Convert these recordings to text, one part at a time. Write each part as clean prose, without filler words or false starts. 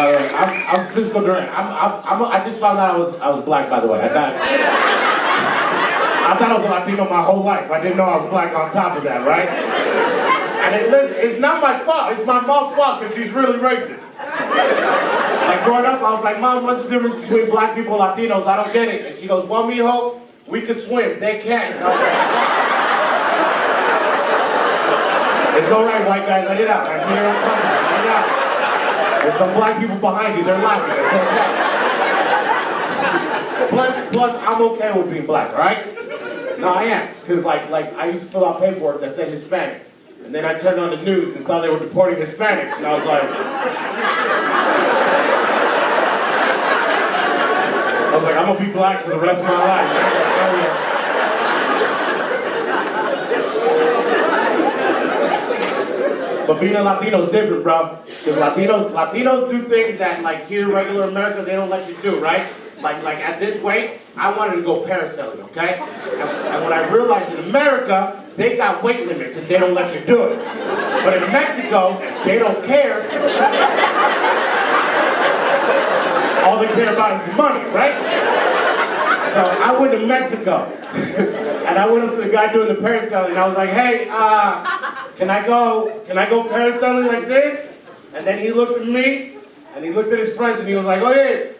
by the way. I'm Cisco Duran. I just found out I was black, by the way. I thought I was a Latino my whole life. I didn't know I was black on top of that, right? And it's not my fault. It's my mom's fault because she's really racist. Like growing up, I was like, Mom, what's the difference between black people and Latinos? I don't get it. And she goes, well, mijo, we can swim. They can't. It's all right, white guy. Let it out. I see you're uncomfortable. Let it out. There's some black people behind you. They're laughing. It's okay. Plus, I'm okay with being black, all right? No, I am. Because, like I used to fill out paperwork that said Hispanic. And then I turned on the news and saw they were deporting Hispanics. And I was like, I'm going to be black for the rest of my life. But being a Latino is different, bro. Because Latinos do things that, like, here in regular America, they don't let you do, right? Like at this weight, I wanted to go parasailing, okay? And when I realized in America, they got weight limits and they don't let you do it. But in Mexico, they don't care. All they care about is money, right? So I went to Mexico, and I went up to the guy doing the parasailing, and I was like, hey, can I go parasailing like this? And then he looked at me, and he looked at his friends, and he was like, oh yeah.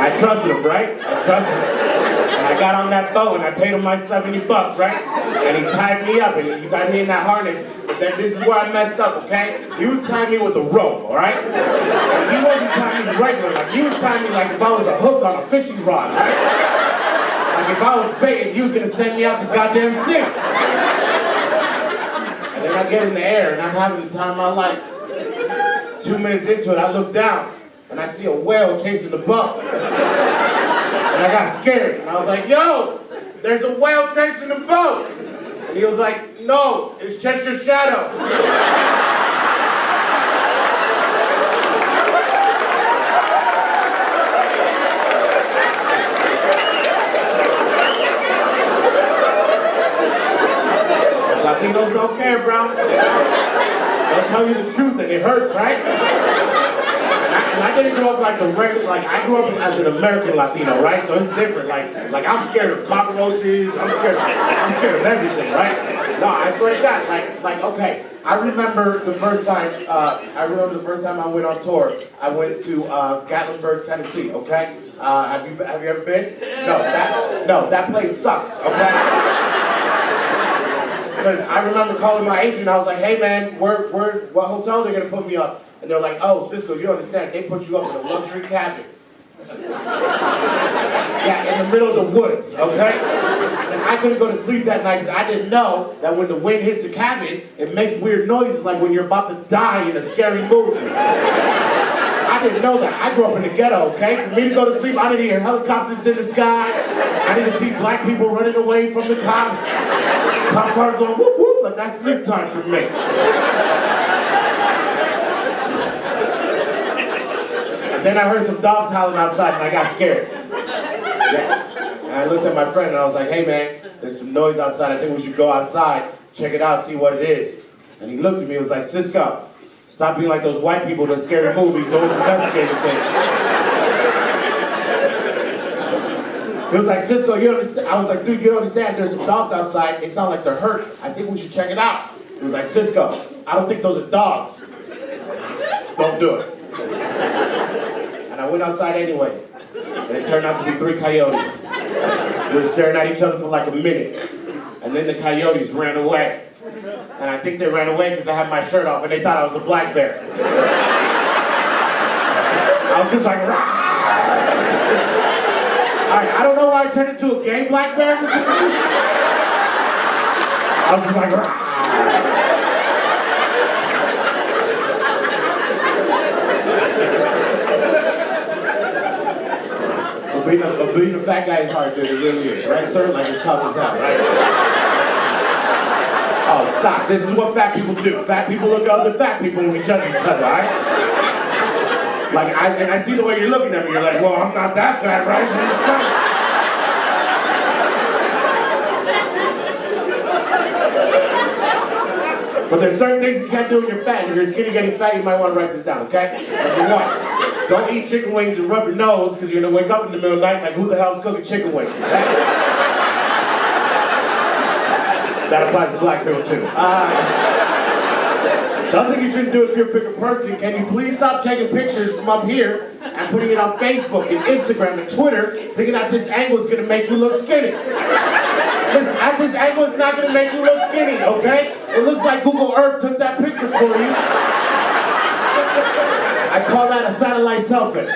I trusted him, right? I trusted him. And I got on that boat and I paid him my $70, right? And he tied me up and he tied me in that harness. But then this is where I messed up, okay? He was tying me with a rope, all right? And he wasn't tying me regular. Like, he was tying me like if I was a hook on a fishing rod, right? Like if I was bait, he was gonna send me out to goddamn sea. And then I get in the air and I'm having the time of my life. 2 minutes into it, I look down. And I see a whale chasing the boat. And I got scared. And I was like, yo, there's a whale chasing the boat. And he was like, no, it's just your shadow. Latinos don't care, bro. They'll tell you the truth and it hurts, right? And I didn't grow up like I grew up as an American Latino, right? So it's different. Like I'm scared of cockroaches. I'm scared of everything, right? No, I swear to God. Like okay. I remember the first time I went on tour. I went to Gatlinburg, Tennessee. Okay. Have you ever been? No, that place sucks. Okay. Because I remember calling my agent. I was like, hey man, what hotel they're gonna put me up? And they're like, oh, Cisco, you don't understand. They put you up in a luxury cabin. Yeah, in the middle of the woods, okay? And I couldn't go to sleep that night because I didn't know that when the wind hits the cabin, it makes weird noises like when you're about to die in a scary movie. I didn't know that. I grew up in the ghetto, okay? For me to go to sleep, I didn't hear helicopters in the sky. I didn't see black people running away from the cops. Cop cars going whoop whoop, like that's sleep time for me. Then I heard some dogs howling outside and I got scared. Yeah. And I looked at my friend and I was like, hey man, there's some noise outside. I think we should go outside, check it out, see what it is. And he looked at me and was like, Cisco, stop being like those white people that scare the movies, always investigating things. He was like, Cisco, you understand? I was like, dude, you don't understand. There's some dogs outside. They sound like they're hurt. I think we should check it out. He was like, Cisco, I don't think those are dogs. Don't do it. And I went outside anyways. And it turned out to be 3 coyotes. We were staring at each other for like a minute. And then the coyotes ran away. And I think they ran away because I had my shirt off and they thought I was a black bear. I was just like, rah! Alright, I don't know why I turned into a gay black bear. I was just like, rah! But being a fat guy is hard, dude. It really is, right, sir? Like, it's tough as hell, right? Oh, stop. This is what fat people do. Fat people look at other fat people when we judge each other, all right? Like, I see the way you're looking at me. You're like, well, I'm not that fat, right? But there's certain things you can't do when you're fat. If you're skinny getting fat, you might want to write this down, okay? Number one, don't eat chicken wings and rub your nose because you're going to wake up in the middle of the night like, who the hell's cooking chicken wings? Okay? That applies to black people too. The other thing you shouldn't do if you're a bigger person, can you please stop taking pictures from up here and putting it on Facebook and Instagram and Twitter thinking that this angle is going to make you look skinny? Listen, at this angle, it's not going to make you look skinny, okay? It looks like Google Earth took that picture for you. I call that a satellite selfie.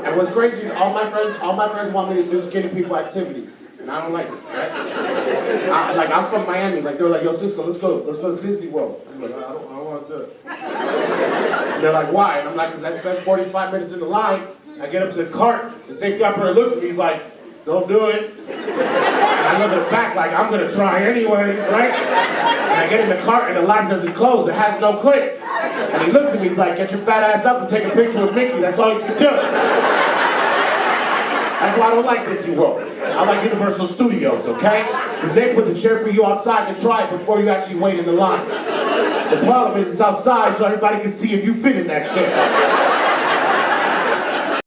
And what's crazy is all my friends want me to do skinny people activities. And I don't like it, right? I'm from Miami. Like, they were like, yo, Cisco, let's go to Disney World. I'm like, I don't want to do it. And they're like, why? And I'm like, because I spent 45 minutes in the line. I get up to the cart, the safety operator looks at me, he's like, don't do it. And I look at the back like, I'm gonna try anyway, right? And I get in the cart and the line doesn't close, it has no clicks. And he looks at me, he's like, get your fat ass up and take a picture with Mickey, that's all you can do. That's why I don't like Disney World. I like Universal Studios, okay? Because they put the chair for you outside to try it before you actually wait in the line. The problem is it's outside so everybody can see if you fit in that chair.